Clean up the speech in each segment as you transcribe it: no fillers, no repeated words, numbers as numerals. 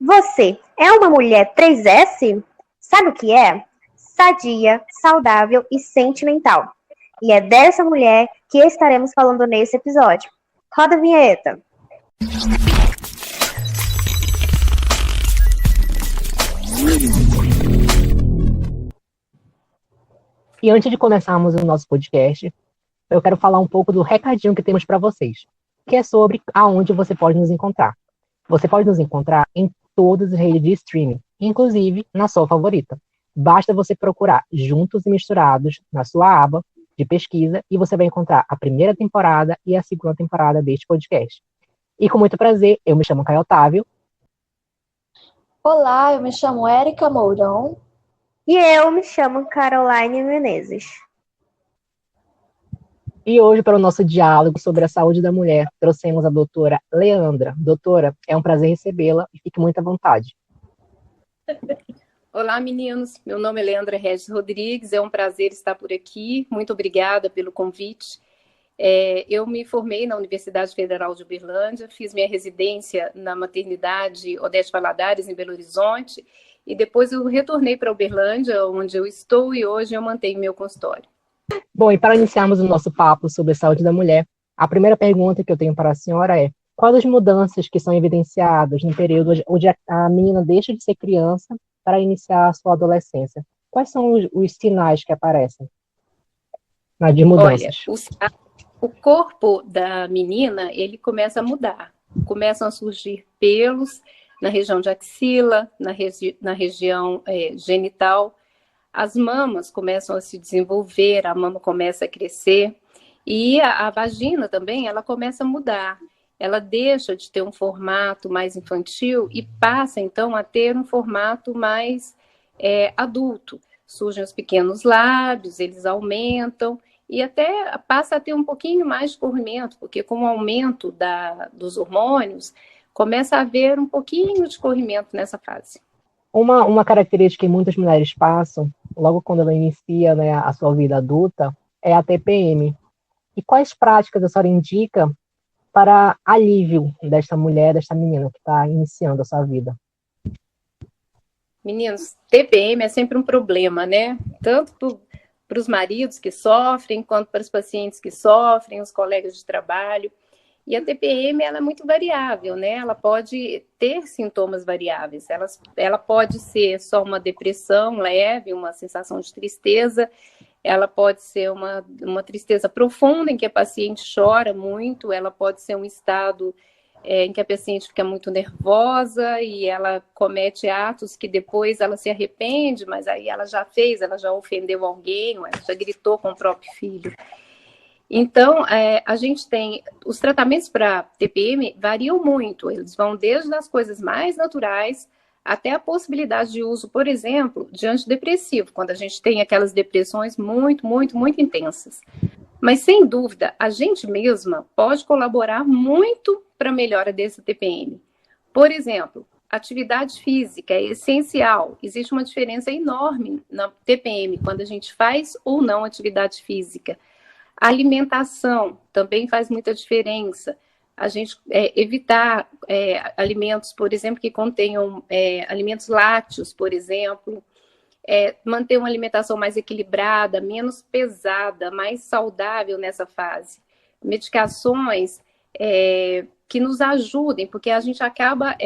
Você é uma mulher 3S? Sabe o que é? Sadia, saudável e sentimental. E é dessa mulher que estaremos falando nesse episódio. Roda a vinheta. E antes de começarmos o nosso podcast, eu quero falar um pouco do recadinho que temos para vocês, que é sobre aonde você pode nos encontrar. Você pode nos encontrar em todas as redes de streaming, inclusive na sua favorita. Basta você procurar Juntos e Misturados na sua aba de pesquisa e você vai encontrar a primeira temporada e a segunda temporada deste podcast. E com muito prazer, eu me chamo Caio Otávio. Olá, eu me chamo Érica Mourão. E eu me chamo Caroline Menezes. E hoje, para o nosso diálogo sobre a saúde da mulher, trouxemos a doutora Leandra. Doutora, é um prazer recebê-la e fique muito à vontade. Olá, meninos. Meu nome é Leandra Regis Rodrigues. É um prazer estar por aqui. Muito obrigada pelo convite. Eu me formei na Universidade Federal de Uberlândia, fiz minha residência na maternidade Odete Valadares, em Belo Horizonte, e depois eu retornei para Uberlândia, onde eu estou, e hoje eu mantenho meu consultório. Bom, e para iniciarmos o nosso papo sobre a saúde da mulher, a primeira pergunta que eu tenho para a senhora é: quais as mudanças que são evidenciadas no período onde a menina deixa de ser criança para iniciar a sua adolescência? Quais são os sinais que aparecem de mudanças? Olha, o corpo da menina, ele começa a mudar. Começam a surgir pelos na região de axila, na região genital. As mamas começam a se desenvolver, a mama começa a crescer. E a vagina também, ela começa a mudar. Ela deixa de ter um formato mais infantil e passa, então, a ter um formato mais adulto. Surgem os pequenos lábios, eles aumentam e até passa a ter um pouquinho mais de corrimento, porque com o aumento dos hormônios, começa a haver um pouquinho de corrimento nessa fase. Uma característica que muitas mulheres passam, logo quando ela inicia, né, a sua vida adulta, é a TPM. E quais práticas a senhora indica para alívio desta mulher, desta menina que está iniciando a sua vida? Meninos, TPM é sempre um problema, né? Tanto para os maridos que sofrem, quanto para os pacientes que sofrem, os colegas de trabalho. E a TPM, ela é muito variável, né? Ela pode ter sintomas variáveis. Ela pode ser só uma depressão leve, uma sensação de tristeza. Ela pode ser uma tristeza profunda, em que a paciente chora muito. Ela pode ser um estado em que a paciente fica muito nervosa e ela comete atos que depois ela se arrepende, mas aí ela já ofendeu alguém, ela já gritou com o próprio filho. Então, a gente tem... Os tratamentos para TPM variam muito. Eles vão desde as coisas mais naturais até a possibilidade de uso, por exemplo, de antidepressivo, quando a gente tem aquelas depressões muito, muito, muito intensas. Mas, sem dúvida, a gente mesma pode colaborar muito para a melhora desse TPM. Por exemplo, atividade física é essencial. Existe uma diferença enorme na TPM, quando a gente faz ou não atividade física. A alimentação também faz muita diferença. A gente evitar alimentos, por exemplo, que contenham alimentos lácteos, por exemplo. Manter uma alimentação mais equilibrada, menos pesada, mais saudável nessa fase. Medicações que nos ajudem, porque a gente acaba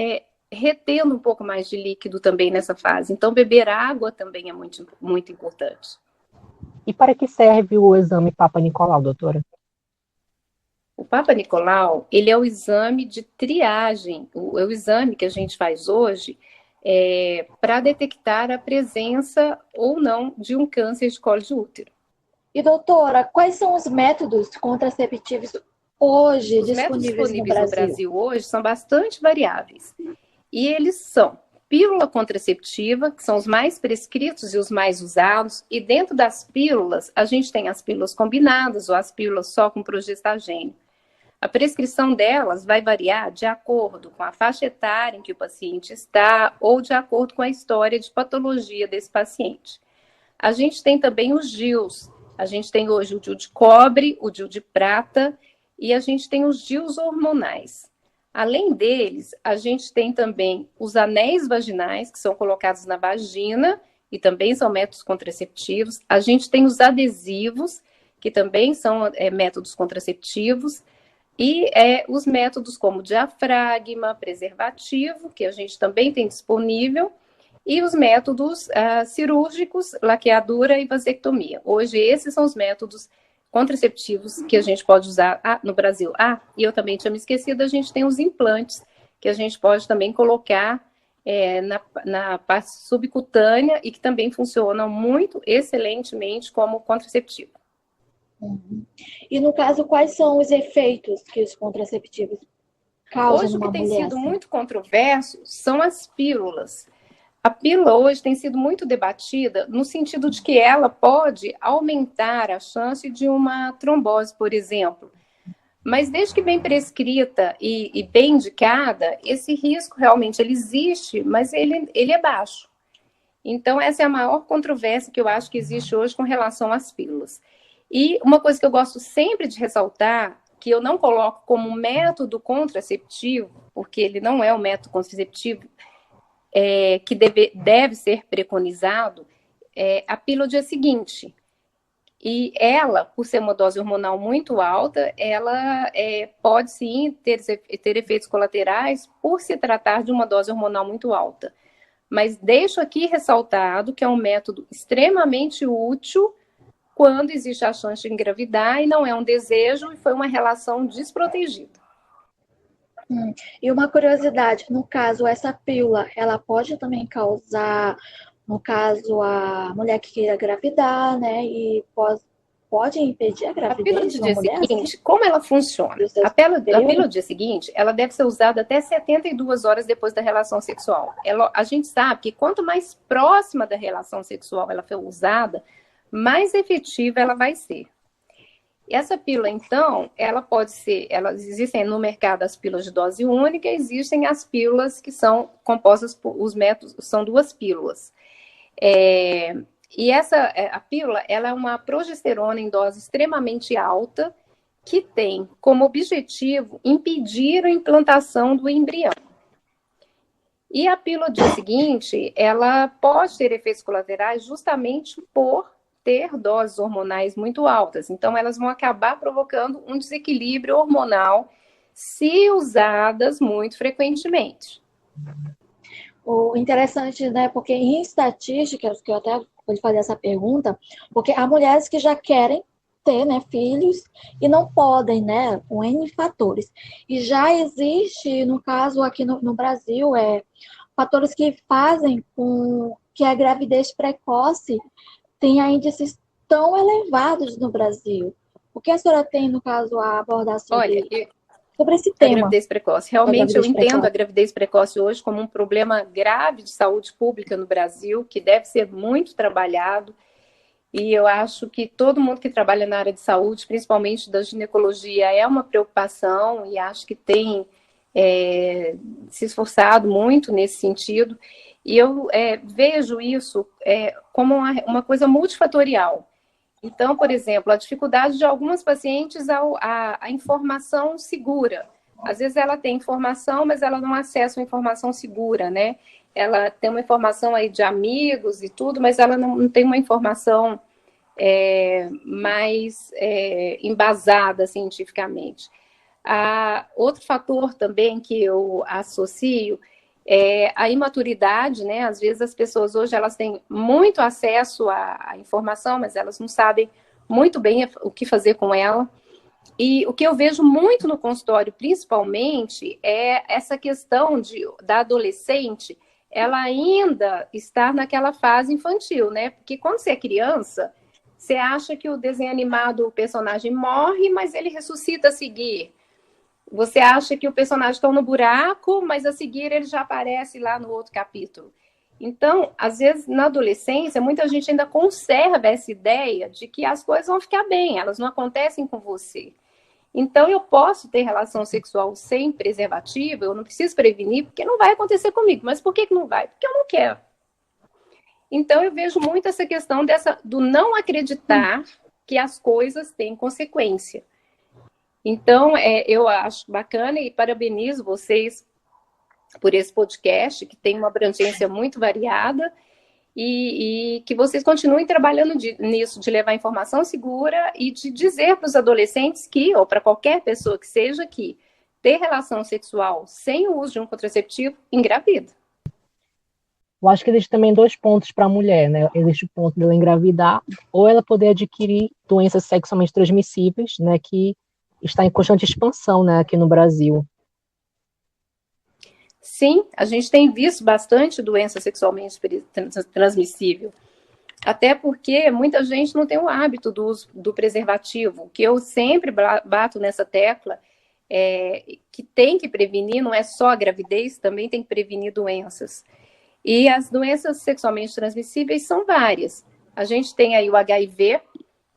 retendo um pouco mais de líquido também nessa fase. Então, beber água também é muito, muito importante. E para que serve o exame Papa Nicolau, doutora? O Papa Nicolau, ele é o exame de triagem, é o exame que a gente faz hoje para detectar a presença ou não de um câncer de colo de útero. E doutora, quais são os métodos contraceptivos hoje Os métodos disponíveis no Brasil hoje são bastante variáveis. E eles são pílula contraceptiva, que são os mais prescritos e os mais usados, e dentro das pílulas, a gente tem as pílulas combinadas ou as pílulas só com progestagênio. A prescrição delas vai variar de acordo com a faixa etária em que o paciente está ou de acordo com a história de patologia desse paciente. A gente tem também os DIUs. A gente tem hoje o DIU de cobre, o DIU de prata e a gente tem os DIUs hormonais. Além deles, a gente tem também os anéis vaginais, que são colocados na vagina, e também são métodos contraceptivos. A gente tem os adesivos, que também são métodos contraceptivos. E os métodos como diafragma, preservativo, que a gente também tem disponível, e os métodos cirúrgicos, laqueadura e vasectomia. Hoje, esses são os métodos contraceptivos que a gente pode usar no Brasil. E eu também tinha me esquecido, a gente tem os implantes, que a gente pode também colocar na parte subcutânea e que também funcionam muito excelentemente como contraceptivo. Uhum. E no caso, quais são os efeitos que os contraceptivos causam Hoje, o numa que tem mulher? sido muito controverso são as pílulas. A pílula hoje tem sido muito debatida no sentido de que ela pode aumentar a chance de uma trombose, por exemplo. Mas desde que bem prescrita e bem indicada, esse risco realmente ele existe, mas ele é baixo. Então, essa é a maior controvérsia que eu acho que existe hoje com relação às pílulas. E uma coisa que eu gosto sempre de ressaltar, que eu não coloco como método contraceptivo, porque ele não é um método contraceptivo que deve ser preconizado, é a pílula do dia seguinte. E ela, por ser uma dose hormonal muito alta, ela pode sim ter efeitos colaterais por se tratar de uma dose hormonal muito alta. Mas deixo aqui ressaltado que é um método extremamente útil quando existe a chance de engravidar e não é um desejo e foi uma relação desprotegida. E uma curiosidade, no caso, essa pílula, ela pode também causar, no caso, a mulher que queira engravidar, né? E pode impedir a A pílula gravidez do de uma dia mulher? seguinte, como ela funciona? A pílula do dia seguinte, ela deve ser usada até 72 horas depois da relação sexual. A gente sabe que quanto mais próxima da relação sexual ela for usada, mais efetiva ela vai ser. E essa pílula, então, ela pode ser, existem no mercado as pílulas de dose única, existem as pílulas que são compostas por, os métodos, são 2 pílulas. E a pílula, ela é uma progesterona em dose extremamente alta, que tem como objetivo impedir a implantação do embrião. E a pílula do dia seguinte, ela pode ter efeitos colaterais justamente por ter doses hormonais muito altas. Então, elas vão acabar provocando um desequilíbrio hormonal se usadas muito frequentemente. O interessante, né, porque em estatísticas, que eu até vou fazer essa pergunta, porque há mulheres que já querem ter, né, filhos e não podem, né, com N fatores. E já existe, no caso aqui no Brasil, fatores que fazem com que a gravidez precoce tenha índices tão elevados no Brasil. O que a senhora tem, no caso, a abordar sobre esse tema? A gravidez precoce. Realmente, eu entendo a gravidez precoce hoje como um problema grave de saúde pública no Brasil, que deve ser muito trabalhado. E eu acho que todo mundo que trabalha na área de saúde, principalmente da ginecologia, é uma preocupação e acho que tem se esforçado muito nesse sentido. E eu vejo isso como uma coisa multifatorial. Então, por exemplo, a dificuldade de algumas pacientes a informação segura. Às vezes ela tem informação, mas ela não acessa uma informação segura, né? Ela tem uma informação aí de amigos e tudo, mas ela não tem uma informação mais embasada cientificamente. Outro fator também que eu associo é a imaturidade, né? Às vezes as pessoas hoje elas têm muito acesso à informação, mas elas não sabem muito bem o que fazer com ela. E o que eu vejo muito no consultório, principalmente, é essa questão da adolescente, ela ainda está naquela fase infantil, né? Porque quando você é criança, você acha que o desenho animado, o personagem morre, mas ele ressuscita a seguir. Você acha que o personagem está no buraco, mas a seguir ele já aparece lá no outro capítulo. Então, às vezes, na adolescência, muita gente ainda conserva essa ideia de que as coisas vão ficar bem, elas não acontecem com você. Então, eu posso ter relação sexual sem preservativo, eu não preciso prevenir, porque não vai acontecer comigo. Mas por que não vai? Porque eu não quero. Então, eu vejo muito essa questão do não acreditar que as coisas têm consequência. Então, eu acho bacana e parabenizo vocês por esse podcast, que tem uma abrangência muito variada, e que vocês continuem trabalhando nisso, de levar informação segura e de dizer para os adolescentes que, ou para qualquer pessoa que seja, que ter relação sexual sem o uso de um contraceptivo engravida. Eu acho que existe também dois pontos para a mulher, né? Existe o ponto dela engravidar ou ela poder adquirir doenças sexualmente transmissíveis, né? Que está em constante expansão, né? Aqui no Brasil. Sim, a gente tem visto bastante doença sexualmente transmissível. Até porque muita gente não tem o hábito do uso do preservativo, que eu sempre bato nessa tecla, que tem que prevenir, não é só a gravidez, também tem que prevenir doenças. E as doenças sexualmente transmissíveis são várias. A gente tem aí o HIV,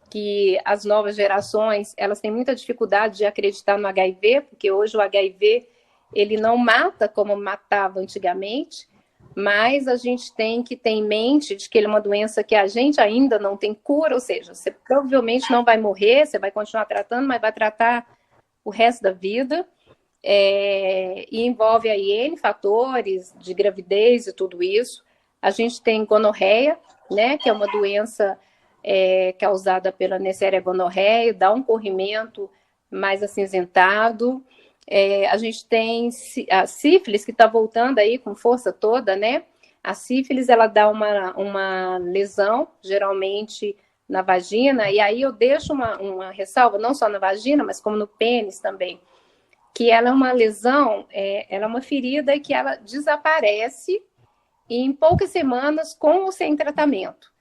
que as novas gerações, elas têm muita dificuldade de acreditar no HIV, porque hoje o HIV, ele não mata como matava antigamente, mas a gente tem que ter em mente de que ele é uma doença que a gente ainda não tem cura, ou seja, você provavelmente não vai morrer, você vai continuar tratando, mas vai tratar o resto da vida, e envolve aí N fatores de gravidez e tudo isso. A gente tem gonorreia, né, que é uma doença causada pela Neisseria gonorreia, dá um corrimento mais acinzentado. A gente tem a sífilis, que está voltando aí com força toda, né? A sífilis, ela dá uma lesão, geralmente na vagina, e aí eu deixo uma ressalva, não só na vagina, mas como no pênis também, que ela é uma lesão, ela é uma ferida que ela desaparece em poucas semanas com ou sem tratamento.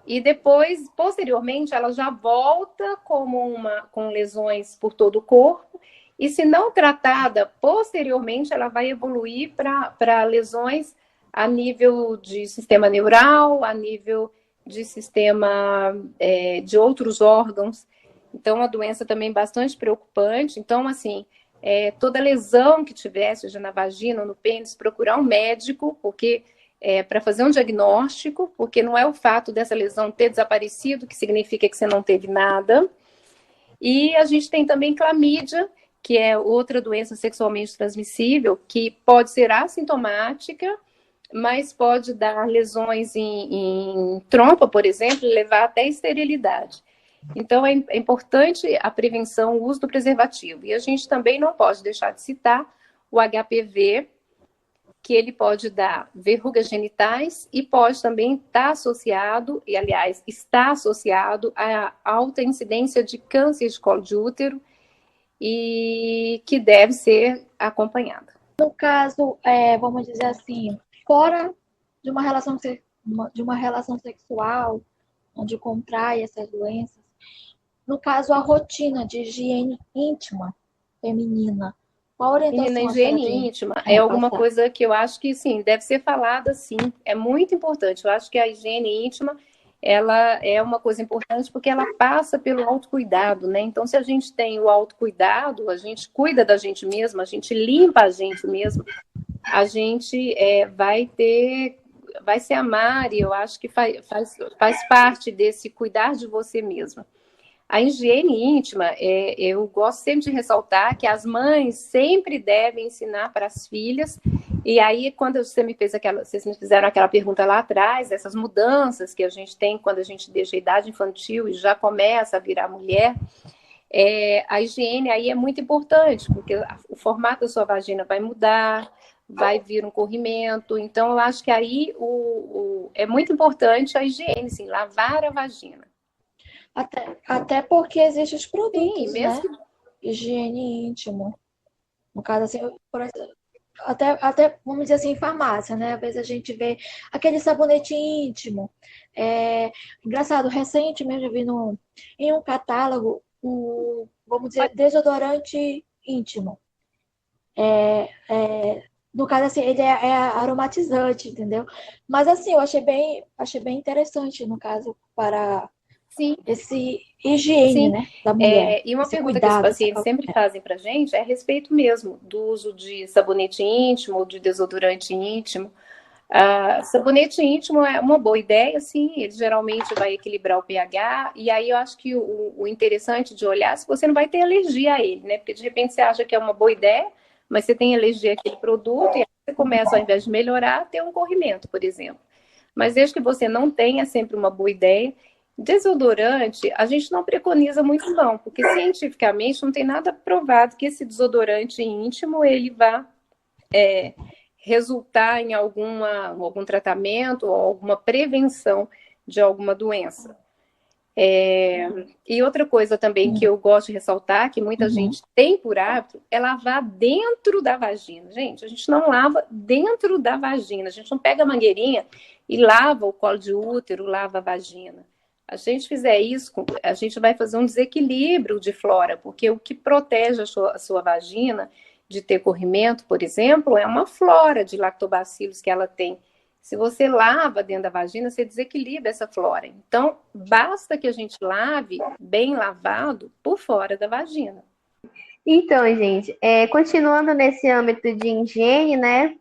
E depois, posteriormente, ela já volta com lesões por todo o corpo, e se não tratada, posteriormente ela vai evoluir para lesões a nível de sistema neural, a nível de sistema de outros órgãos. Então, uma doença também bastante preocupante. Então, assim, toda lesão que tiver, seja na vagina ou no pênis, procurar um médico, porque para fazer um diagnóstico, porque não é o fato dessa lesão ter desaparecido que significa que você não teve nada. E a gente tem também clamídia, que é outra doença sexualmente transmissível, que pode ser assintomática, mas pode dar lesões em trompa, por exemplo, e levar até a esterilidade. Então, é importante a prevenção, o uso do preservativo. E a gente também não pode deixar de citar o HPV, que ele pode dar verrugas genitais e pode também estar associado, e aliás, está associado à alta incidência de câncer de colo de útero, e que deve ser acompanhada. No caso, vamos dizer assim, fora de uma relação sexual, onde contrai essas doenças, no caso, a rotina de higiene íntima feminina, qual a orientação? Menina, higiene íntima é alguma coisa que eu acho que, sim, deve ser falada, sim, é muito importante. Eu acho que a higiene íntima, ela é uma coisa importante porque ela passa pelo autocuidado, né? Então, se a gente tem o autocuidado, a gente cuida da gente mesma, a gente limpa a gente mesma, a gente vai se amar, e eu acho que faz parte desse cuidar de você mesma. A higiene íntima, eu gosto sempre de ressaltar que as mães sempre devem ensinar para as filhas. E aí, quando vocês me fizeram aquela pergunta lá atrás, essas mudanças que a gente tem quando a gente deixa a idade infantil e já começa a virar mulher, a higiene aí é muito importante, porque o formato da sua vagina vai mudar, vai vir um corrimento. Então, eu acho que aí é muito importante a higiene, sim, lavar a vagina. Até porque existem os produtos, sim, mesmo né? Higiene íntimo. No caso, assim, por exemplo, até, vamos dizer assim, em farmácia, né? Às vezes a gente vê aquele sabonete íntimo. Engraçado, recente mesmo eu vi em um catálogo vamos dizer, desodorante íntimo. No caso, assim, ele é aromatizante, entendeu? Mas, assim, eu achei bem interessante, no caso, para sim, esse higiene, sim, né, da mulher. E uma esse pergunta cuidado, que os pacientes sempre fazem para a gente é a respeito mesmo do uso de sabonete íntimo, de desodorante íntimo. Sabonete íntimo é uma boa ideia, sim, ele geralmente vai equilibrar o pH, e aí eu acho que o interessante de olhar é se você não vai ter alergia a ele, né? Porque de repente você acha que é uma boa ideia, mas você tem alergia àquele produto, e aí você começa, ao invés de melhorar, a ter um corrimento, por exemplo. Mas desde que você não tenha, é sempre uma boa ideia. Desodorante, a gente não preconiza muito não, porque cientificamente não tem nada provado que esse desodorante íntimo, ele vá resultar em algum tratamento ou alguma prevenção de alguma doença. E outra coisa também que eu gosto de ressaltar, que muita gente tem por hábito, é lavar dentro da vagina. Gente, a gente não lava dentro da vagina. A gente não pega a mangueirinha e lava o colo de útero, lava a vagina. A gente fizer isso, a gente vai fazer um desequilíbrio de flora, porque o que protege a sua vagina de ter corrimento, por exemplo, é uma flora de lactobacilos que ela tem. Se você lava dentro da vagina, você desequilibra essa flora. Então, basta que a gente lave bem lavado por fora da vagina. Então, gente, continuando nesse âmbito de higiene, né?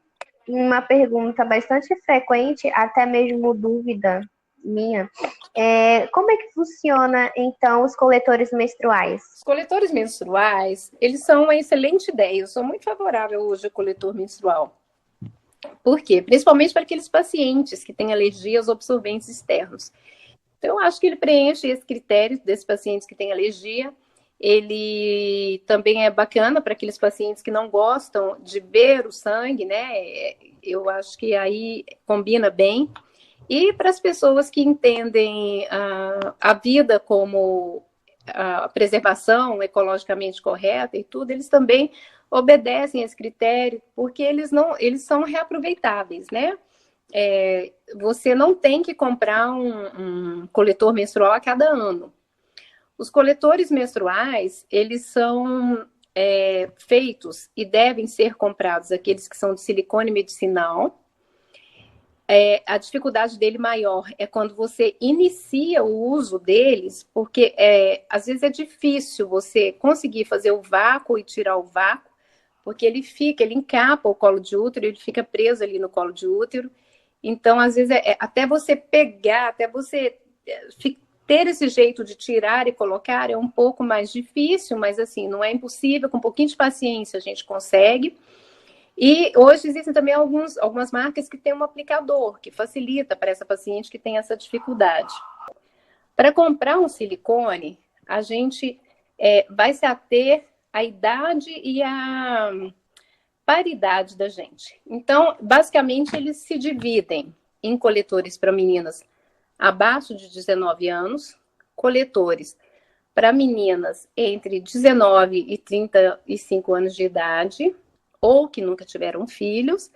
Uma pergunta bastante frequente, até mesmo dúvida minha, como é que funciona, então, os coletores menstruais? Os coletores menstruais, eles são uma excelente ideia. Eu sou muito favorável hoje ao coletor menstrual. Por quê? Principalmente para aqueles pacientes que têm alergia aos absorventes externos. Então, eu acho que ele preenche esse critério desses pacientes que têm alergia. Ele também é bacana para aqueles pacientes que não gostam de ver o sangue, né? Eu acho que aí combina bem. E para as pessoas que entendem a vida como a preservação ecologicamente correta e tudo, eles também obedecem a esse critério, porque eles são reaproveitáveis, né? Você não tem que comprar um coletor menstrual a cada ano. Os coletores menstruais, eles são feitos e devem ser comprados aqueles que são de silicone medicinal. A dificuldade dele maior é quando você inicia o uso deles, porque às vezes é difícil você conseguir fazer o vácuo e tirar o vácuo, porque ele encapa o colo de útero, ele fica preso ali no colo de útero. Então, às vezes, até você pegar, até você ter esse jeito de tirar e colocar é um pouco mais difícil, mas assim, não é impossível, com um pouquinho de paciência a gente consegue. E hoje existem também algumas marcas que têm um aplicador que facilita para essa paciente que tem essa dificuldade. Para comprar um silicone, a gente vai se ater à idade e à paridade da gente. Então, basicamente, eles se dividem em coletores para meninas abaixo de 19 anos, coletores para meninas entre 19 e 35 anos de idade, ou que nunca tiveram filhos,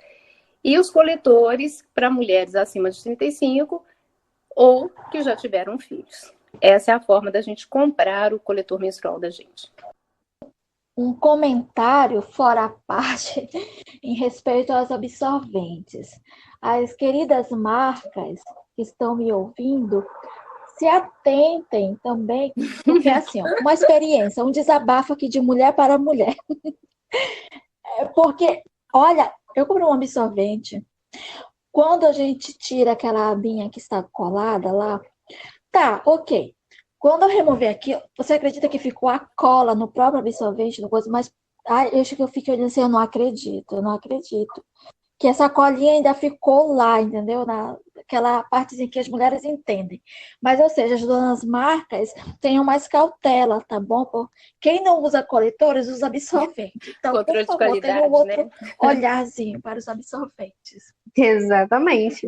e os coletores para mulheres acima de 35 ou que já tiveram filhos. Essa é a forma da gente comprar o coletor menstrual da gente. Um comentário fora a parte em respeito aos absorventes. As queridas marcas que estão me ouvindo, se atentem também, porque assim, uma experiência, um desabafo aqui de mulher para mulher. Porque, olha, eu comprei um absorvente. Quando a gente tira aquela abinha que está colada lá, tá, ok. Quando eu removi aqui, você acredita que ficou a cola no próprio absorvente, no coisa, mas eu acho que eu fiquei olhando assim, eu não acredito. Que essa colinha ainda ficou lá, entendeu? Naquela partezinha que as mulheres entendem. Mas, ou seja, as donas marcas tenham mais cautela, tá bom? Por quem não usa coletores, usa absorvente. Então, controle por favor, de tenha qualidade, um outro né? olharzinho para os absorventes. Exatamente.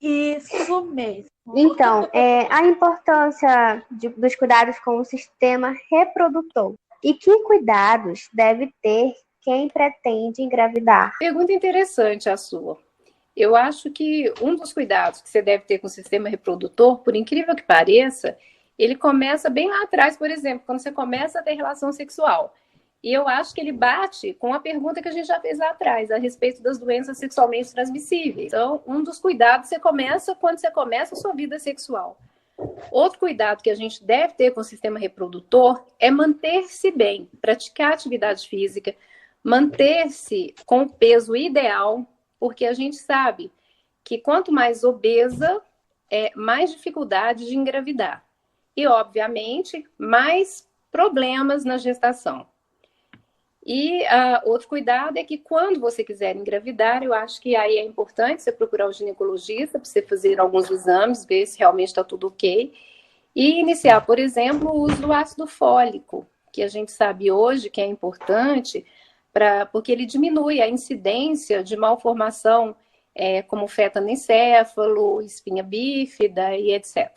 Isso mesmo. Então, a importância dos cuidados com o sistema reprodutor. E que cuidados deve ter quem pretende engravidar? Pergunta interessante a sua. Eu acho que um dos cuidados que você deve ter com o sistema reprodutor, por incrível que pareça, ele começa bem lá atrás, por exemplo, quando você começa a ter relação sexual. E eu acho que ele bate com a pergunta que a gente já fez lá atrás, a respeito das doenças sexualmente transmissíveis. Então, um dos cuidados você começa quando você começa a sua vida sexual. Outro cuidado que a gente deve ter com o sistema reprodutor é manter-se bem, praticar atividade física, manter-se com o peso ideal, porque a gente sabe que quanto mais obesa, mais dificuldade de engravidar. E, obviamente, mais problemas na gestação. E outro cuidado é que quando você quiser engravidar, eu acho que aí é importante você procurar o ginecologista para você fazer alguns exames, ver se realmente está tudo ok. E iniciar, por exemplo, o uso do ácido fólico, que a gente sabe hoje que é importante, porque ele diminui a incidência de malformação, como feto anencéfalo, espinha bífida e etc.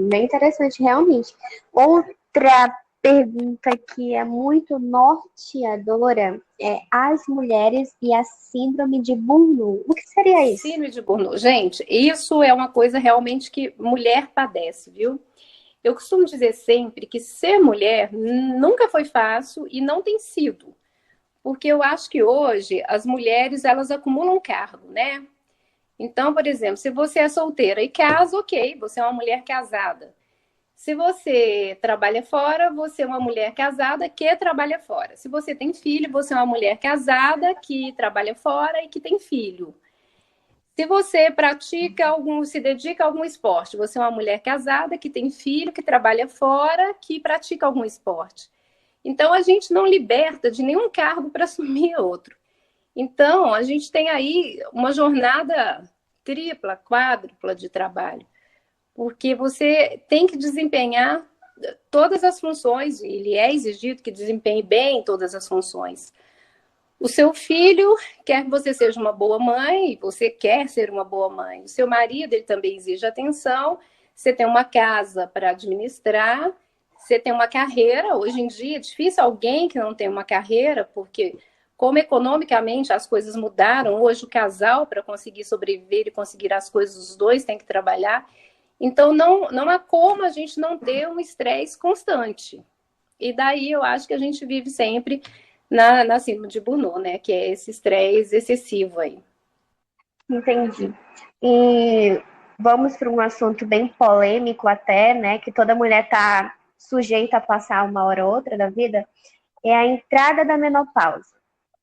Bem interessante, realmente. Outra pergunta que é muito norteadora é as mulheres e a síndrome de Burnout. O que seria isso? Síndrome de Burnout. Gente, isso é uma coisa realmente que mulher padece, viu? Eu costumo dizer sempre que ser mulher nunca foi fácil e não tem sido. Porque eu acho que hoje as mulheres, elas acumulam cargo, né? Então, por exemplo, se você é solteira e casa, ok, você é uma mulher casada. Se você trabalha fora, você é uma mulher casada que trabalha fora. Se você tem filho, você é uma mulher casada que trabalha fora e que tem filho. Se você se dedica a algum esporte, você é uma mulher casada que tem filho, que trabalha fora, que pratica algum esporte. Então, a gente não liberta de nenhum cargo para assumir outro. Então, a gente tem aí uma jornada tripla, quádrupla de trabalho, porque você tem que desempenhar todas as funções, ele é exigido que desempenhe bem todas as funções. O seu filho quer que você seja uma boa mãe, e você quer ser uma boa mãe. O seu marido, ele também exige atenção, você tem uma casa para administrar, você tem uma carreira. Hoje em dia é difícil alguém que não tem uma carreira, porque como economicamente as coisas mudaram, hoje o casal, para conseguir sobreviver e conseguir as coisas, os dois têm que trabalhar. Então, não há como a gente não ter um estresse constante. E daí eu acho que a gente vive sempre na síndrome de Burnout, né? Que é esse estresse excessivo aí. Entendi. E vamos para um assunto bem polêmico até, né? Que toda mulher está sujeita a passar uma hora ou outra da vida. É a entrada da menopausa.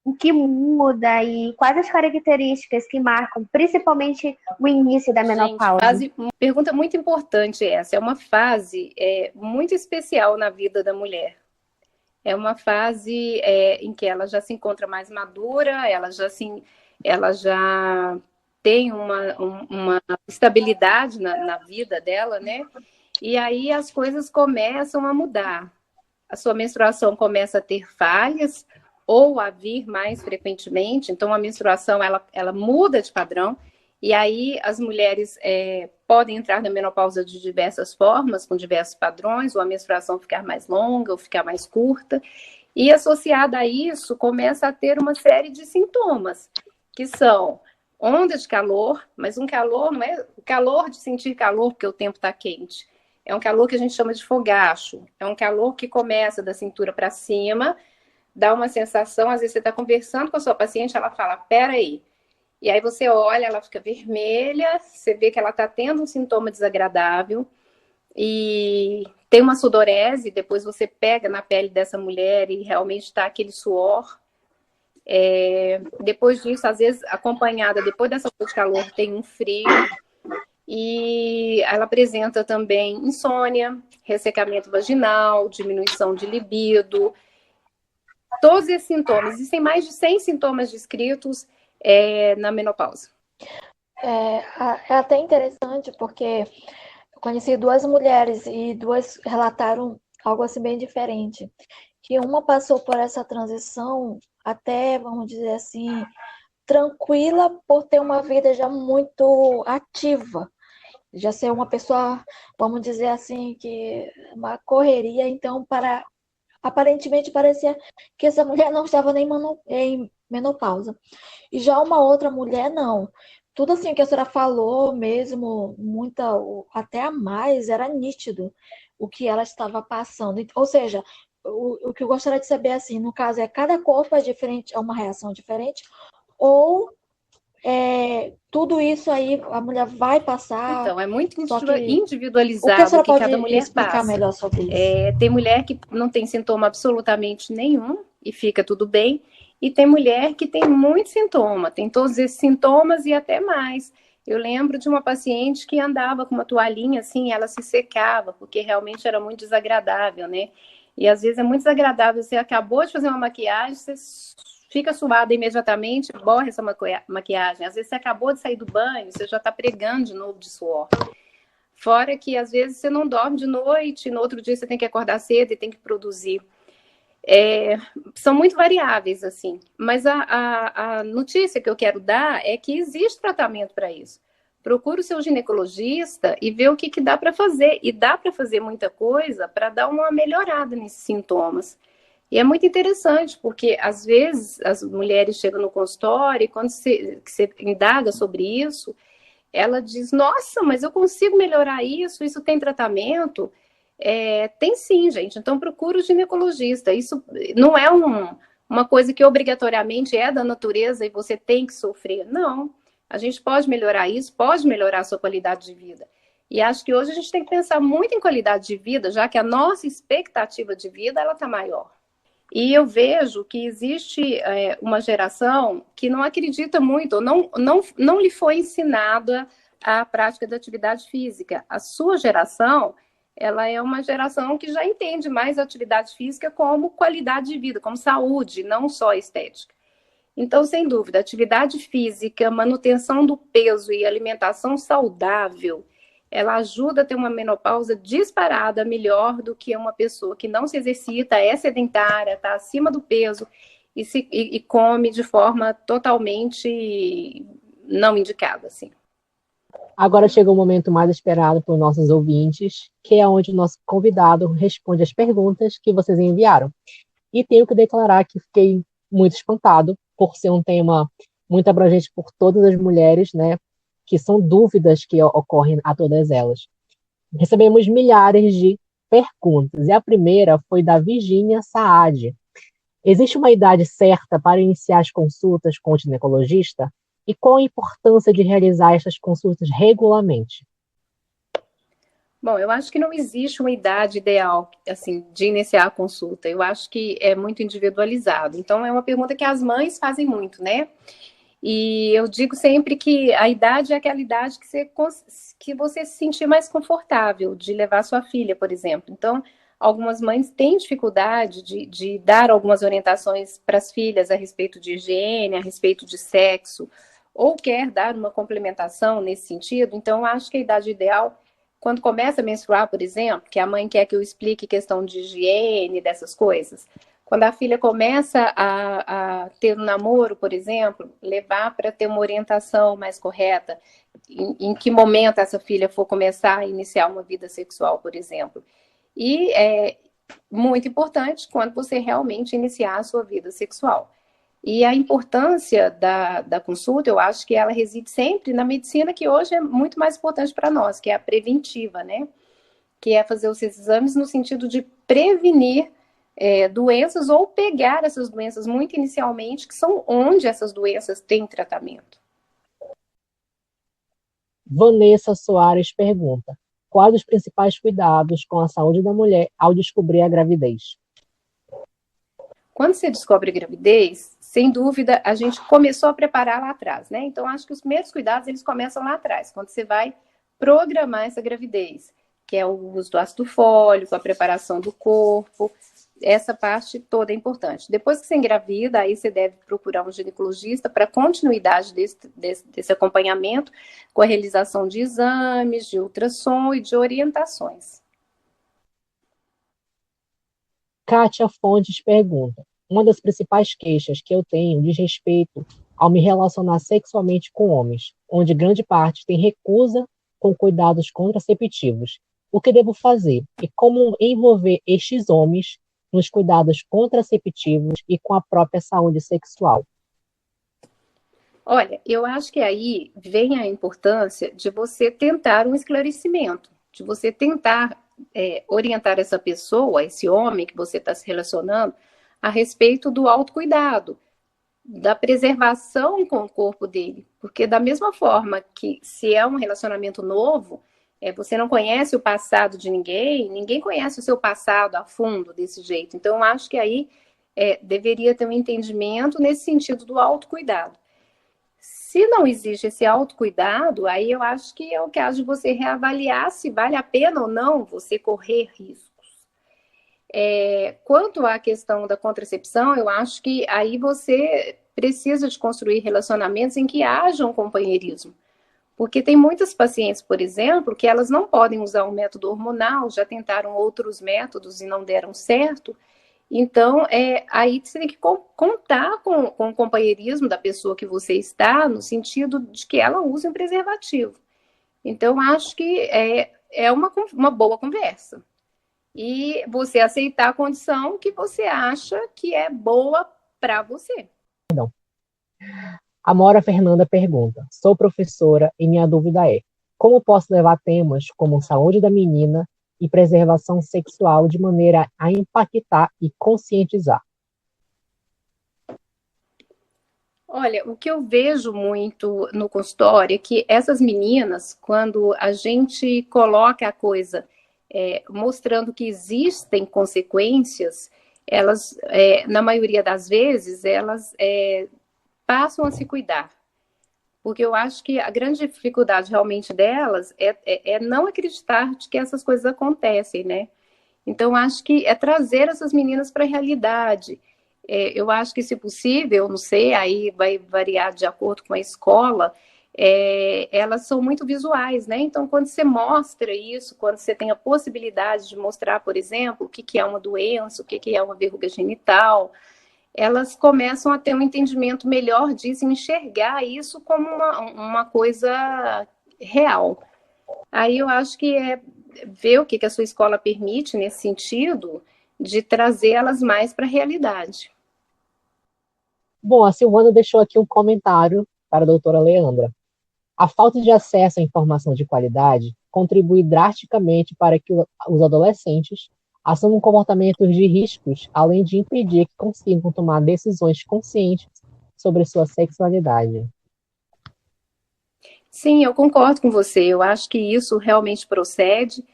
O que muda e quais as características que marcam, principalmente o início da menopausa? Gente, uma pergunta muito importante essa. É uma fase muito especial na vida da mulher. É uma fase em que ela já se encontra mais madura, ela já tem uma estabilidade na vida dela, né? E aí as coisas começam a mudar. A sua menstruação começa a ter falhas ou a vir mais frequentemente. Então, a menstruação, ela muda de padrão. E aí, as mulheres podem entrar na menopausa de diversas formas, com diversos padrões, ou a menstruação ficar mais longa, ou ficar mais curta. E, associada a isso, começa a ter uma série de sintomas, que são onda de calor, mas um calor não é o calor de sentir calor porque o tempo está quente. É um calor que a gente chama de fogacho. É um calor que começa da cintura para cima, dá uma sensação, às vezes você está conversando com a sua paciente, ela fala, peraí. E aí você olha, ela fica vermelha, você vê que ela está tendo um sintoma desagradável e tem uma sudorese, depois você pega na pele dessa mulher e realmente está aquele suor. Depois disso, às vezes, acompanhada, depois dessa onda de calor, tem um frio. E ela apresenta também insônia, ressecamento vaginal, diminuição de libido. Todos esses sintomas, existem mais de 100 sintomas descritos na menopausa. É até interessante porque eu conheci duas mulheres e duas relataram algo assim bem diferente. Que uma passou por essa transição até, vamos dizer assim, tranquila por ter uma vida já muito ativa. Já ser uma pessoa, vamos dizer assim, que uma correria, então aparentemente parecia que essa mulher não estava nem em menopausa. E já uma outra mulher, não. Tudo assim que a senhora falou mesmo, até a mais, era nítido o que ela estava passando. Ou seja, o que eu gostaria de saber, assim, no caso, cada corpo é diferente, é uma reação diferente, ou tudo isso aí a mulher vai passar. Então, é muito individualizado o que cada mulher passa. Melhor sobre isso? Tem mulher que não tem sintoma absolutamente nenhum e fica tudo bem. E tem mulher que tem muito sintoma, tem todos esses sintomas e até mais. Eu lembro de uma paciente que andava com uma toalhinha assim, ela se secava, porque realmente era muito desagradável, né? E às vezes é muito desagradável, você acabou de fazer uma maquiagem, você fica suada imediatamente, borra essa maquiagem. Às vezes você acabou de sair do banho, você já está pregando de novo de suor. Fora que às vezes você não dorme de noite, no outro dia você tem que acordar cedo e tem que produzir. São muito variáveis, assim. Mas a notícia que eu quero dar é que existe tratamento para isso. Procura o seu ginecologista e vê o que dá para fazer. E dá para fazer muita coisa para dar uma melhorada nesses sintomas. E é muito interessante, porque às vezes as mulheres chegam no consultório e quando você indaga sobre isso, ela diz, nossa, mas eu consigo melhorar isso, isso tem tratamento? Tem sim, gente. Então procura o ginecologista. Isso não é uma coisa que obrigatoriamente é da natureza e você tem que sofrer. Não. A gente pode melhorar isso, pode melhorar a sua qualidade de vida. E acho que hoje a gente tem que pensar muito em qualidade de vida, já que a nossa expectativa de vida ela está maior. E eu vejo que existe uma geração que não acredita muito, ou não lhe foi ensinada a prática da atividade física. A sua geração, ela é uma geração que já entende mais a atividade física como qualidade de vida, como saúde, não só estética. Então, sem dúvida, atividade física, manutenção do peso e alimentação saudável, ela ajuda a ter uma menopausa disparada melhor do que uma pessoa que não se exercita, é sedentária, está acima do peso e come de forma totalmente não indicada, assim. Agora chegou o momento mais esperado por nossos ouvintes, que é onde o nosso convidado responde as perguntas que vocês enviaram. E tenho que declarar que fiquei muito espantado por ser um tema muito abrangente por todas as mulheres, né? Que são dúvidas que ocorrem a todas elas. Recebemos milhares de perguntas, e a primeira foi da Virginia Saad. Existe uma idade certa para iniciar as consultas com o ginecologista? E qual a importância de realizar essas consultas regularmente? Bom, eu acho que não existe uma idade ideal, assim, de iniciar a consulta. Eu acho que é muito individualizado. Então, é uma pergunta que as mães fazem muito, né? E eu digo sempre que a idade é aquela idade que você se sentir mais confortável de levar sua filha, por exemplo. Então, algumas mães têm dificuldade de dar algumas orientações para as filhas a respeito de higiene, a respeito de sexo, ou quer dar uma complementação nesse sentido. Então, eu acho que a idade ideal, quando começa a menstruar, por exemplo, que a mãe quer que eu explique questão de higiene, dessas coisas. Quando a filha começa a ter um namoro, por exemplo, levar para ter uma orientação mais correta, em que momento essa filha for começar a iniciar uma vida sexual, por exemplo. E é muito importante quando você realmente iniciar a sua vida sexual. E a importância da consulta, eu acho que ela reside sempre na medicina, que hoje é muito mais importante para nós, que é a preventiva, né? Que é fazer os exames no sentido de prevenir doenças ou pegar essas doenças muito inicialmente, que são onde essas doenças têm tratamento. Vanessa Soares pergunta: quais os principais cuidados com a saúde da mulher ao descobrir a gravidez? Quando você descobre a gravidez, sem dúvida, a gente começou a preparar lá atrás, né? Então, acho que os primeiros cuidados, eles começam lá atrás, quando você vai programar essa gravidez, que é o uso do ácido fólico, a preparação do corpo, essa parte toda é importante. Depois que você engravida, aí você deve procurar um ginecologista para continuidade desse acompanhamento, com a realização de exames, de ultrassom e de orientações. Kátia Fontes pergunta: uma das principais queixas que eu tenho diz respeito ao me relacionar sexualmente com homens, onde grande parte tem recusa com cuidados contraceptivos. O que devo fazer e como envolver estes homens nos cuidados contraceptivos e com a própria saúde sexual? Olha, eu acho que aí vem a importância de você tentar um esclarecimento, de você tentar orientar essa pessoa, esse homem que você está se relacionando, a respeito do autocuidado, da preservação com o corpo dele. Porque da mesma forma que se é um relacionamento novo, você não conhece o passado de ninguém, ninguém conhece o seu passado a fundo desse jeito. Então, eu acho que aí deveria ter um entendimento nesse sentido do autocuidado. Se não existe esse autocuidado, aí eu acho que é o caso de você reavaliar se vale a pena ou não você correr riscos. Quanto à questão da contracepção, eu acho que aí você precisa de construir relacionamentos em que haja um companheirismo. Porque tem muitas pacientes, por exemplo, que elas não podem usar um método hormonal, já tentaram outros métodos e não deram certo. Então, aí você tem que contar com o companheirismo da pessoa que você está, no sentido de que ela use um preservativo. Então, acho que é uma boa conversa. E você aceitar a condição que você acha que é boa para você. A Mora Fernanda pergunta: sou professora e minha dúvida é: como posso levar temas como saúde da menina e preservação sexual de maneira a impactar e conscientizar? Olha, o que eu vejo muito no consultório é que essas meninas, quando a gente coloca a coisa mostrando que existem consequências, elas, na maioria das vezes, elas passam a se cuidar. Porque eu acho que a grande dificuldade realmente delas é não acreditar de que essas coisas acontecem, né? Então, acho que é trazer essas meninas para a realidade. Eu acho que, se possível, não sei, aí vai variar de acordo com a escola, elas são muito visuais, né? Então, quando você mostra isso, quando você tem a possibilidade de mostrar, por exemplo, o que é uma doença, o que é uma verruga genital, elas começam a ter um entendimento melhor disso, enxergar isso como uma coisa real. Aí eu acho que ver o que a sua escola permite nesse sentido de trazer elas mais para a realidade. Bom, a Silvana deixou aqui um comentário para a doutora Leandra. A falta de acesso à informação de qualidade contribui drasticamente para que os adolescentes assumam comportamentos de riscos, além de impedir que consigam tomar decisões conscientes sobre sua sexualidade. Sim, eu concordo com você. Eu acho que isso realmente procede.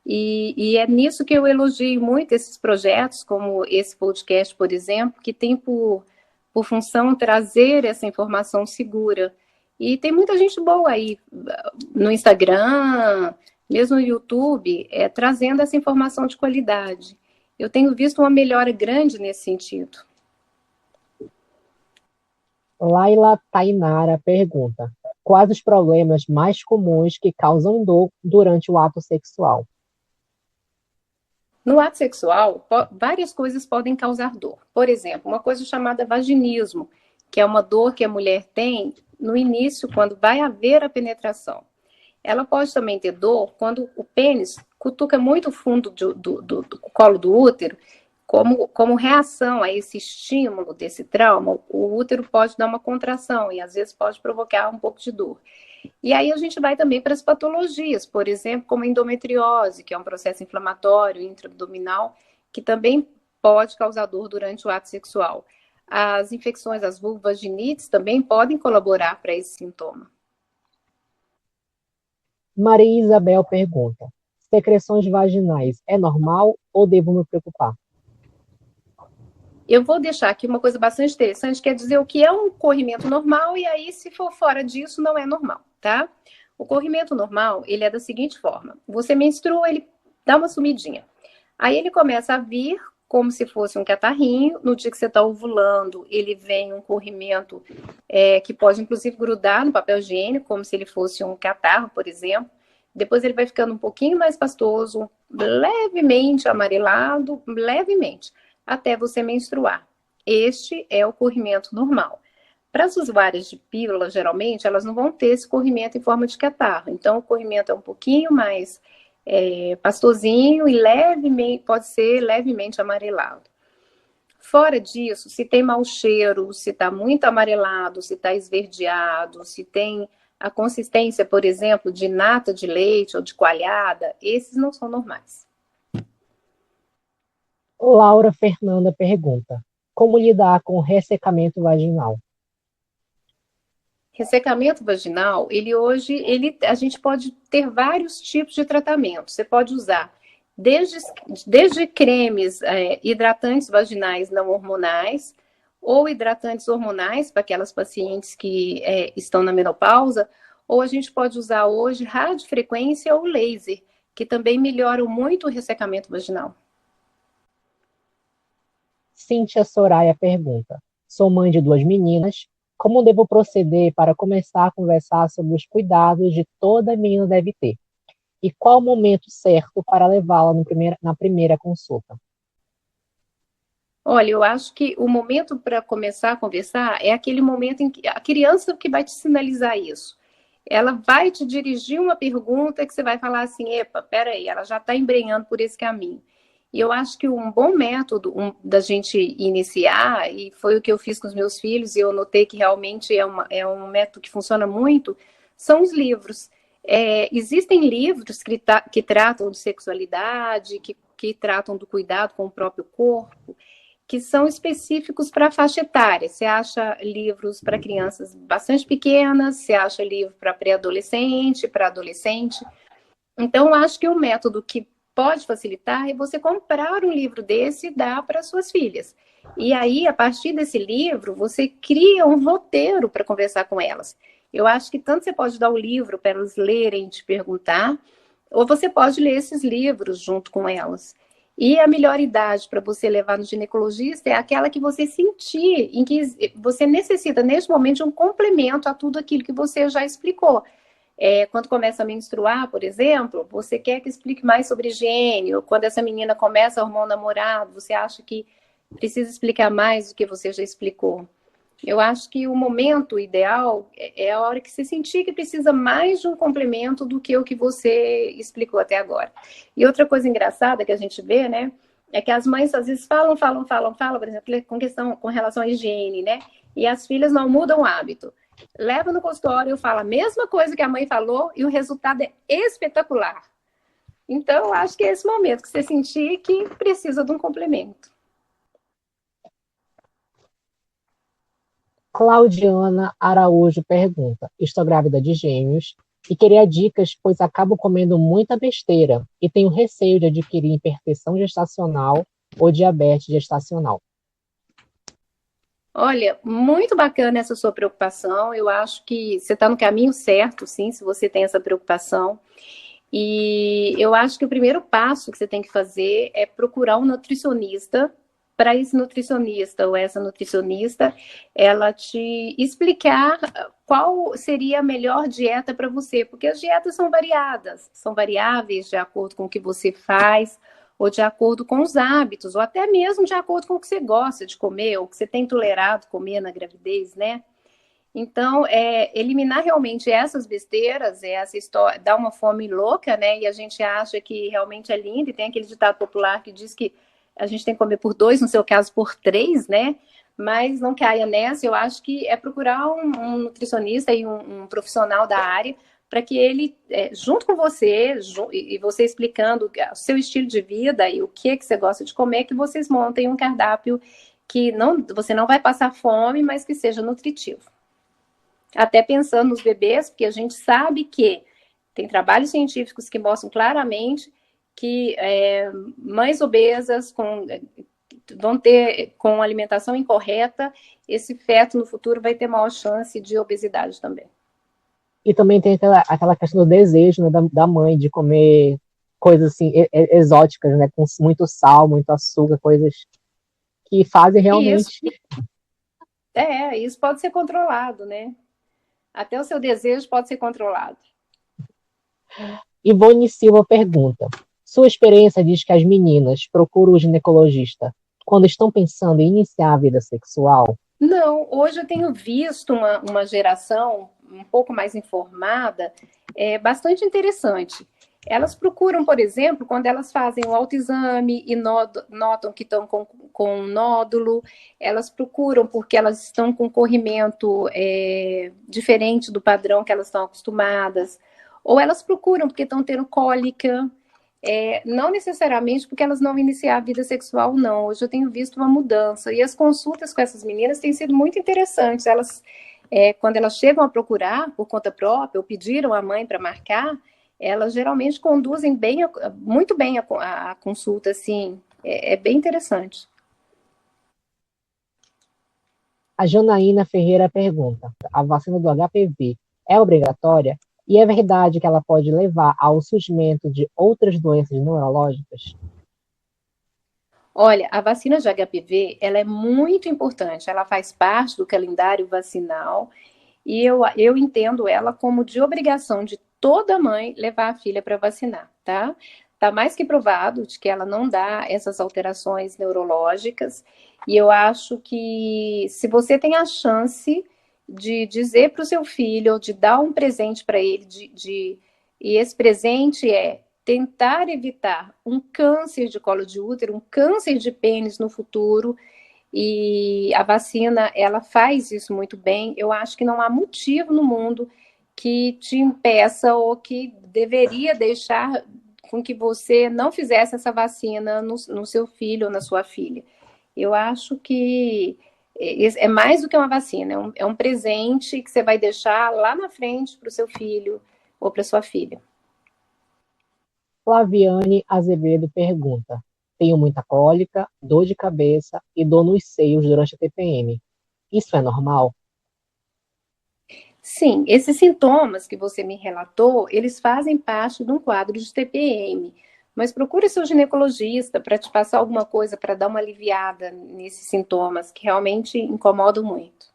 E é nisso que eu elogio muito esses projetos, como esse podcast, por exemplo, que tem por função trazer essa informação segura. E tem muita gente boa aí no Instagram, mesmo no YouTube, trazendo essa informação de qualidade. Eu tenho visto uma melhora grande nesse sentido. Laila Tainara pergunta: quais os problemas mais comuns que causam dor durante o ato sexual? No ato sexual, várias coisas podem causar dor. Por exemplo, uma coisa chamada vaginismo, que é uma dor que a mulher tem no início, quando vai haver a penetração. Ela pode também ter dor quando o pênis cutuca muito o fundo do colo do útero, como reação a esse estímulo desse trauma, o útero pode dar uma contração e às vezes pode provocar um pouco de dor. E aí a gente vai também para as patologias, por exemplo, como a endometriose, que é um processo inflamatório intraabdominal, que também pode causar dor durante o ato sexual. As infecções, as vulvaginites, também podem colaborar para esse sintoma. Maria Isabel pergunta: secreções vaginais é normal ou devo me preocupar? Eu vou deixar aqui uma coisa bastante interessante, que é dizer o que é um corrimento normal, e aí, se for fora disso, não é normal, tá? O corrimento normal, ele é da seguinte forma: você menstrua, ele dá uma sumidinha. Aí ele começa a vir como se fosse um catarrinho. No dia que você está ovulando, ele vem um corrimento que pode, inclusive, grudar no papel higiênico, como se ele fosse um catarro, por exemplo. Depois ele vai ficando um pouquinho mais pastoso, levemente amarelado, levemente, até você menstruar. Este é o corrimento normal. Para as usuárias de pílula, geralmente, elas não vão ter esse corrimento em forma de catarro. Então, o corrimento é um pouquinho mais pastosinho e levemente, pode ser levemente amarelado. Fora disso, se tem mau cheiro, se está muito amarelado, se está esverdeado, se tem a consistência, por exemplo, de nata de leite ou de coalhada, esses não são normais. Laura Fernanda pergunta: como lidar com ressecamento vaginal? Ressecamento vaginal, a gente pode ter vários tipos de tratamento. Você pode usar desde, desde cremes hidratantes vaginais não hormonais, ou hidratantes hormonais para aquelas pacientes que estão na menopausa, ou a gente pode usar hoje radiofrequência ou laser, que também melhoram muito o ressecamento vaginal. Cíntia Soraya pergunta: sou mãe de 2 meninas, como devo proceder para começar a conversar sobre os cuidados de toda menina deve ter? E qual o momento certo para levá-la na primeira consulta? Olha, eu acho que o momento para começar a conversar é aquele momento em que a criança que vai te sinalizar isso. Ela vai te dirigir uma pergunta que você vai falar assim, epa, peraí, ela já está embrenhando por esse caminho. E eu acho que um bom método da gente iniciar, e foi o que eu fiz com os meus filhos, e eu notei que realmente é um método que funciona muito, são os livros. Existem livros que tratam de sexualidade, que tratam do cuidado com o próprio corpo, que são específicos para a faixa etária. Você acha livros para crianças bastante pequenas, você acha livro para pré-adolescente, para adolescente. Então, eu acho que o método que pode facilitar é você comprar um livro desse e dar para suas filhas. E aí, a partir desse livro, você cria um roteiro para conversar com elas. Eu acho que tanto você pode dar o livro para elas lerem e te perguntar, ou você pode ler esses livros junto com elas. E a melhor idade para você levar no ginecologista é aquela que você sentir, em que você necessita, neste momento, de um complemento a tudo aquilo que você já explicou. Quando começa a menstruar, por exemplo, você quer que explique mais sobre higiene, ou quando essa menina começa a arrumar um namorado, você acha que precisa explicar mais do que você já explicou. Eu acho que o momento ideal é a hora que você sentir que precisa mais de um complemento do que o que você explicou até agora. E outra coisa engraçada que a gente vê, né, é que as mães às vezes falam, por exemplo, com relação à higiene, né, e as filhas não mudam o hábito. Leva no consultório, fala a mesma coisa que a mãe falou e o resultado é espetacular. Então, eu acho que é esse momento que você sentir que precisa de um complemento. Claudiana Araújo pergunta: estou grávida de gêmeos e queria dicas, pois acabo comendo muita besteira e tenho receio de adquirir hipertensão gestacional ou diabetes gestacional. Olha, muito bacana essa sua preocupação. Eu acho que você está no caminho certo, sim, se você tem essa preocupação. E eu acho que o primeiro passo que você tem que fazer é procurar um nutricionista, para esse nutricionista ou essa nutricionista, ela te explicar qual seria a melhor dieta para você, porque as dietas são variadas, são variáveis de acordo com o que você faz, ou de acordo com os hábitos, ou até mesmo de acordo com o que você gosta de comer, ou que você tem tolerado comer na gravidez, né? Então, eliminar realmente essas besteiras, essa história, dá uma fome louca, né? E a gente acha que realmente é lindo, e tem aquele ditado popular que diz que a gente tem que comer por 2, no seu caso por 3, né? Mas não caia nessa, eu acho que é procurar um nutricionista e um profissional da área para que ele, junto com você, e você explicando o seu estilo de vida e o que você gosta de comer, que vocês montem um cardápio que você não vai passar fome, mas que seja nutritivo. Até pensando nos bebês, porque a gente sabe que tem trabalhos científicos que mostram claramente que mães obesas vão ter, com alimentação incorreta, esse feto no futuro vai ter maior chance de obesidade também. E também tem aquela questão do desejo, né, da mãe de comer coisas assim, exóticas, né, com muito sal, muito açúcar, coisas que fazem realmente... Isso pode ser controlado, né? Até o seu desejo pode ser controlado. Ivone Silva pergunta: sua experiência diz que as meninas procuram o ginecologista quando estão pensando em iniciar a vida sexual? Não, hoje eu tenho visto uma geração um pouco mais informada, bastante interessante. Elas procuram, por exemplo, quando elas fazem o autoexame e notam que estão com um nódulo, elas procuram porque elas estão com corrimento diferente do padrão que elas estão acostumadas, ou elas procuram porque estão tendo cólica, não necessariamente porque elas não vão iniciar a vida sexual, não. Hoje eu tenho visto uma mudança, e as consultas com essas meninas têm sido muito interessantes. Elas, quando elas chegam a procurar por conta própria, ou pediram à mãe para marcar, elas geralmente conduzem muito bem a consulta, assim, é bem interessante. A Janaína Ferreira pergunta: a vacina do HPV é obrigatória? E é verdade que ela pode levar ao surgimento de outras doenças neurológicas? Olha, a vacina de HPV, ela é muito importante, ela faz parte do calendário vacinal e eu entendo ela como de obrigação de toda mãe levar a filha para vacinar, tá? Tá mais que provado de que ela não dá essas alterações neurológicas e eu acho que se você tem a chance de dizer para o seu filho, ou de dar um presente para ele, e esse presente é tentar evitar um câncer de colo de útero, um câncer de pênis no futuro, e a vacina, ela faz isso muito bem. Eu acho que não há motivo no mundo que te impeça ou que deveria deixar com que você não fizesse essa vacina no seu filho ou na sua filha. Eu acho que é mais do que uma vacina, é um presente que você vai deixar lá na frente para o seu filho ou para sua filha. Flaviane Azevedo pergunta: tenho muita cólica, dor de cabeça e dor nos seios durante a TPM. Isso é normal? Sim, esses sintomas que você me relatou, eles fazem parte de um quadro de TPM. Mas procure seu ginecologista para te passar alguma coisa para dar uma aliviada nesses sintomas que realmente incomodam muito.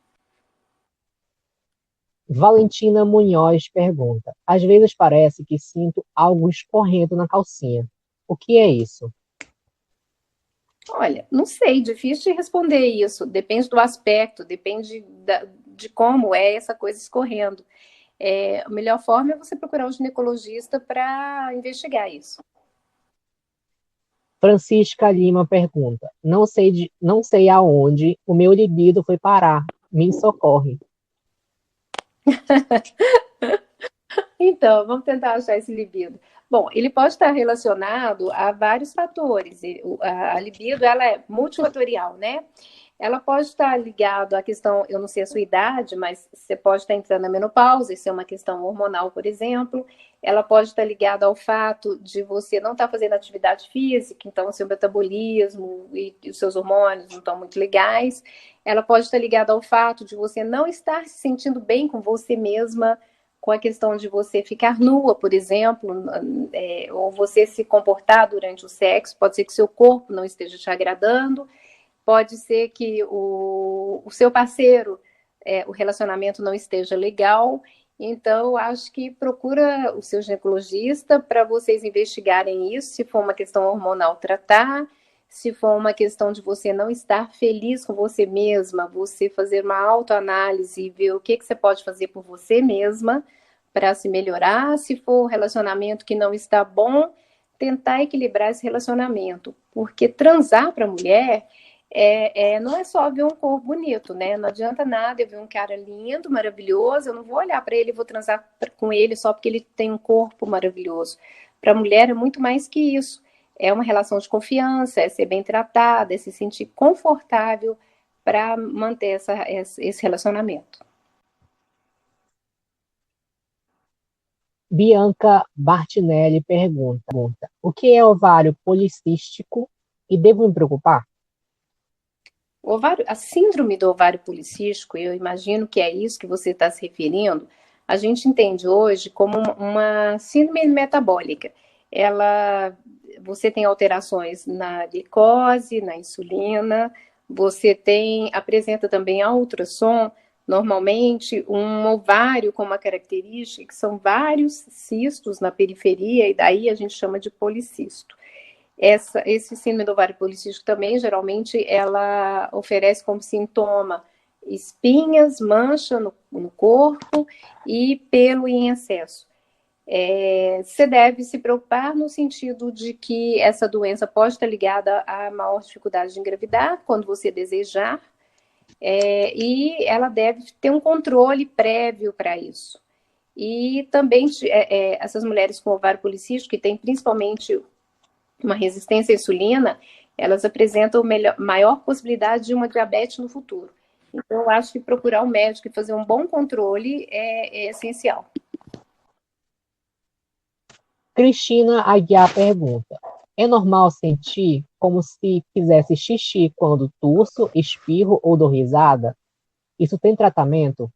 Valentina Munhoz pergunta: às vezes parece que sinto algo escorrendo na calcinha. O que é isso? Olha, não sei, difícil de responder isso. Depende do aspecto, depende de como é essa coisa escorrendo. A melhor forma é você procurar um ginecologista para investigar isso. Francisca Lima pergunta: não sei aonde o meu libido foi parar. Me socorre. Então, vamos tentar achar esse libido. Bom, ele pode estar relacionado a vários fatores. A libido, ela é multifatorial, né? Ela pode estar ligado à questão, eu não sei a sua idade, mas você pode estar entrando na menopausa, isso é uma questão hormonal, por exemplo. Ela pode estar ligada ao fato de você não estar fazendo atividade física, então o seu metabolismo e os seus hormônios não estão muito legais. Ela pode estar ligada ao fato de você não estar se sentindo bem com você mesma, com a questão de você ficar nua, por exemplo, ou você se comportar durante o sexo, pode ser que seu corpo não esteja te agradando, pode ser que o seu parceiro, o relacionamento não esteja legal. Então, acho que procura o seu ginecologista para vocês investigarem isso, se for uma questão hormonal, tratar, se for uma questão de você não estar feliz com você mesma, você fazer uma autoanálise e ver o que você pode fazer por você mesma para se melhorar. Se for um relacionamento que não está bom, tentar equilibrar esse relacionamento, porque transar para a mulher não é só ver um corpo bonito, né? Não adianta nada eu ver um cara lindo, maravilhoso, eu não vou olhar para ele e vou transar com ele só porque ele tem um corpo maravilhoso. Para a mulher é muito mais que isso. É uma relação de confiança, é ser bem tratada, é se sentir confortável para manter esse relacionamento. Bianca Bartinelli pergunta: o que é ovário policístico e devo me preocupar? A síndrome do ovário policístico, eu imagino que é isso que você está se referindo, a gente entende hoje como uma síndrome metabólica. Você tem alterações na glicose, na insulina, você apresenta também a ultrassom, normalmente um ovário com uma característica que são vários cistos na periferia, e daí a gente chama de policisto. Esse síndrome do ovário policístico também, geralmente, ela oferece como sintoma espinhas, mancha no corpo e pelo em excesso. Você deve se preocupar no sentido de que essa doença pode estar ligada à maior dificuldade de engravidar, quando você desejar, e ela deve ter um controle prévio para isso. E também essas mulheres com ovário policístico, que têm principalmente uma resistência à insulina, elas apresentam maior possibilidade de uma diabetes no futuro. Então, eu acho que procurar um médico e fazer um bom controle é essencial. Cristina Aguiar pergunta: é normal sentir como se fizesse xixi quando tosso, espirro ou dou risada? Isso tem tratamento?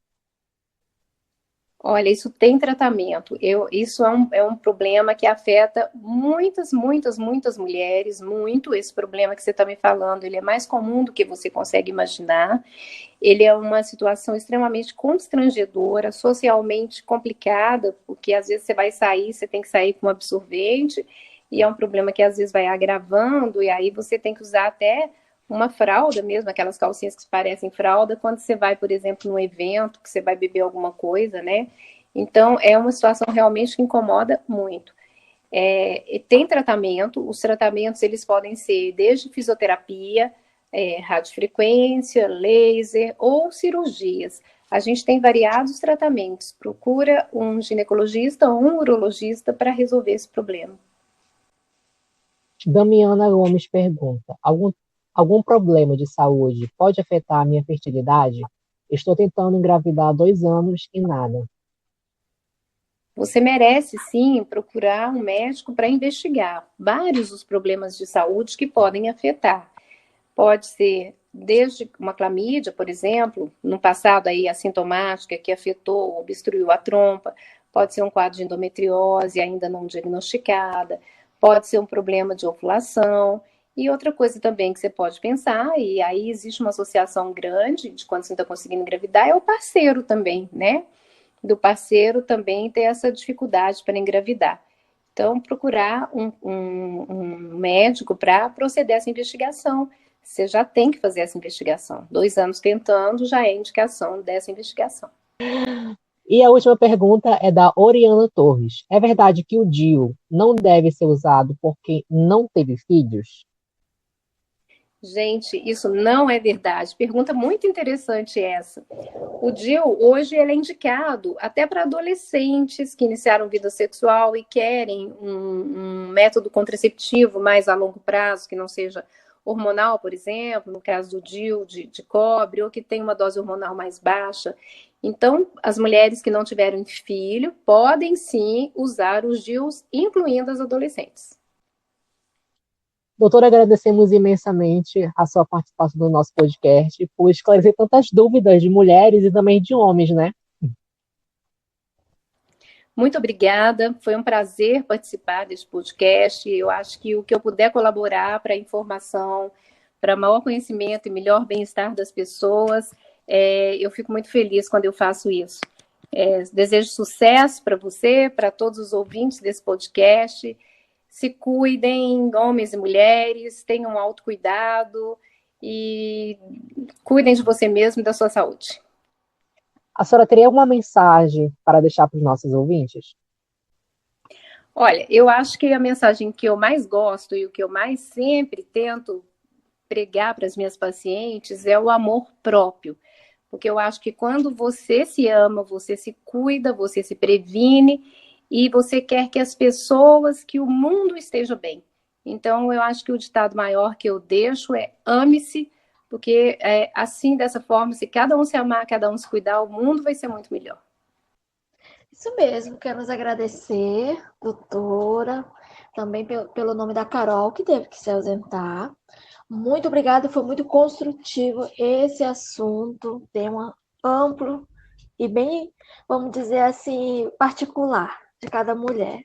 Olha, isso tem tratamento. Isso é um problema que afeta muitas, muitas, muitas mulheres, muito. Esse problema que você está me falando, ele é mais comum do que você consegue imaginar. Ele é uma situação extremamente constrangedora, socialmente complicada, porque às vezes você vai sair, você tem que sair com um absorvente, e é um problema que às vezes vai agravando, e aí você tem que usar até uma fralda mesmo, aquelas calcinhas que parecem fralda, quando você vai, por exemplo, num evento, que você vai beber alguma coisa, né? Então, é uma situação realmente que incomoda muito. Tem tratamento, os tratamentos eles podem ser desde fisioterapia, radiofrequência, laser ou cirurgias. A gente tem variados tratamentos. Procura um ginecologista ou um urologista para resolver esse problema. Damiana Gomes pergunta: algum problema de saúde pode afetar a minha fertilidade? Estou tentando engravidar há 2 anos e nada. Você merece, sim, procurar um médico para investigar vários os problemas de saúde que podem afetar. Pode ser desde uma clamídia, por exemplo, no passado aí assintomática, que afetou, obstruiu a trompa, pode ser um quadro de endometriose ainda não diagnosticada, pode ser um problema de ovulação. E outra coisa também que você pode pensar, e aí existe uma associação grande de quando você não está conseguindo engravidar, é o parceiro também, né? Do parceiro também ter essa dificuldade para engravidar. Então, procurar um médico para proceder essa investigação. Você já tem que fazer essa investigação. 2 anos tentando já é indicação dessa investigação. E a última pergunta é da Oriana Torres: é verdade que o DIU não deve ser usado porque não teve filhos? Gente, isso não é verdade. Pergunta muito interessante essa. O DIU, hoje, ele é indicado até para adolescentes que iniciaram vida sexual e querem um método contraceptivo mais a longo prazo, que não seja hormonal, por exemplo, no caso do DIU de cobre, ou que tem uma dose hormonal mais baixa. Então, as mulheres que não tiveram filho podem sim usar os DIUs, incluindo as adolescentes. Doutora, agradecemos imensamente a sua participação no nosso podcast por esclarecer tantas dúvidas de mulheres e também de homens, né? Muito obrigada, foi um prazer participar desse podcast. Eu acho que o que eu puder colaborar para a informação, para maior conhecimento e melhor bem-estar das pessoas, eu fico muito feliz quando eu faço isso. Desejo sucesso para você, para todos os ouvintes desse podcast. Se cuidem, homens e mulheres, tenham autocuidado e cuidem de você mesmo e da sua saúde. A senhora teria alguma mensagem para deixar para os nossos ouvintes? Olha, eu acho que a mensagem que eu mais gosto e o que eu mais sempre tento pregar para as minhas pacientes é o amor próprio. Porque eu acho que quando você se ama, você se cuida, você se previne e você quer que as pessoas, que o mundo esteja bem. Então, eu acho que o ditado maior que eu deixo é ame-se, porque assim, dessa forma, se cada um se amar, cada um se cuidar, o mundo vai ser muito melhor. Isso mesmo, quero nos agradecer, doutora, também pelo nome da Carol, que teve que se ausentar. Muito obrigada, foi muito construtivo esse assunto, tema amplo e bem, vamos dizer assim, particular de cada mulher.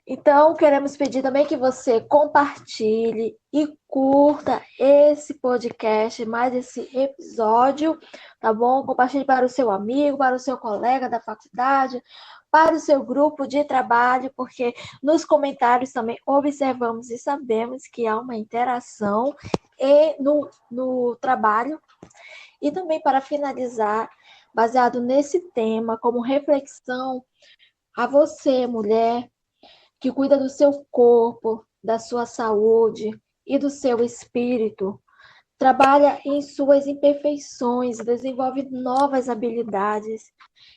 Então, queremos pedir também que você compartilhe e curta esse podcast, mais esse episódio, tá bom? Compartilhe para o seu amigo, para o seu colega da faculdade, para o seu grupo de trabalho, porque nos comentários também observamos e sabemos que há uma interação no trabalho. E também para finalizar, baseado nesse tema, como reflexão a você, mulher, que cuida do seu corpo, da sua saúde e do seu espírito, trabalha em suas imperfeições, desenvolve novas habilidades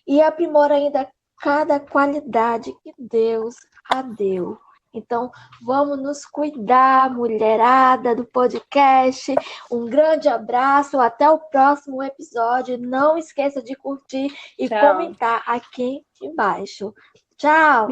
e aprimora ainda cada qualidade que Deus a deu. Então, vamos nos cuidar, mulherada do podcast. Um grande abraço, até o próximo episódio. Não esqueça de curtir e comentar aqui embaixo. Tchau!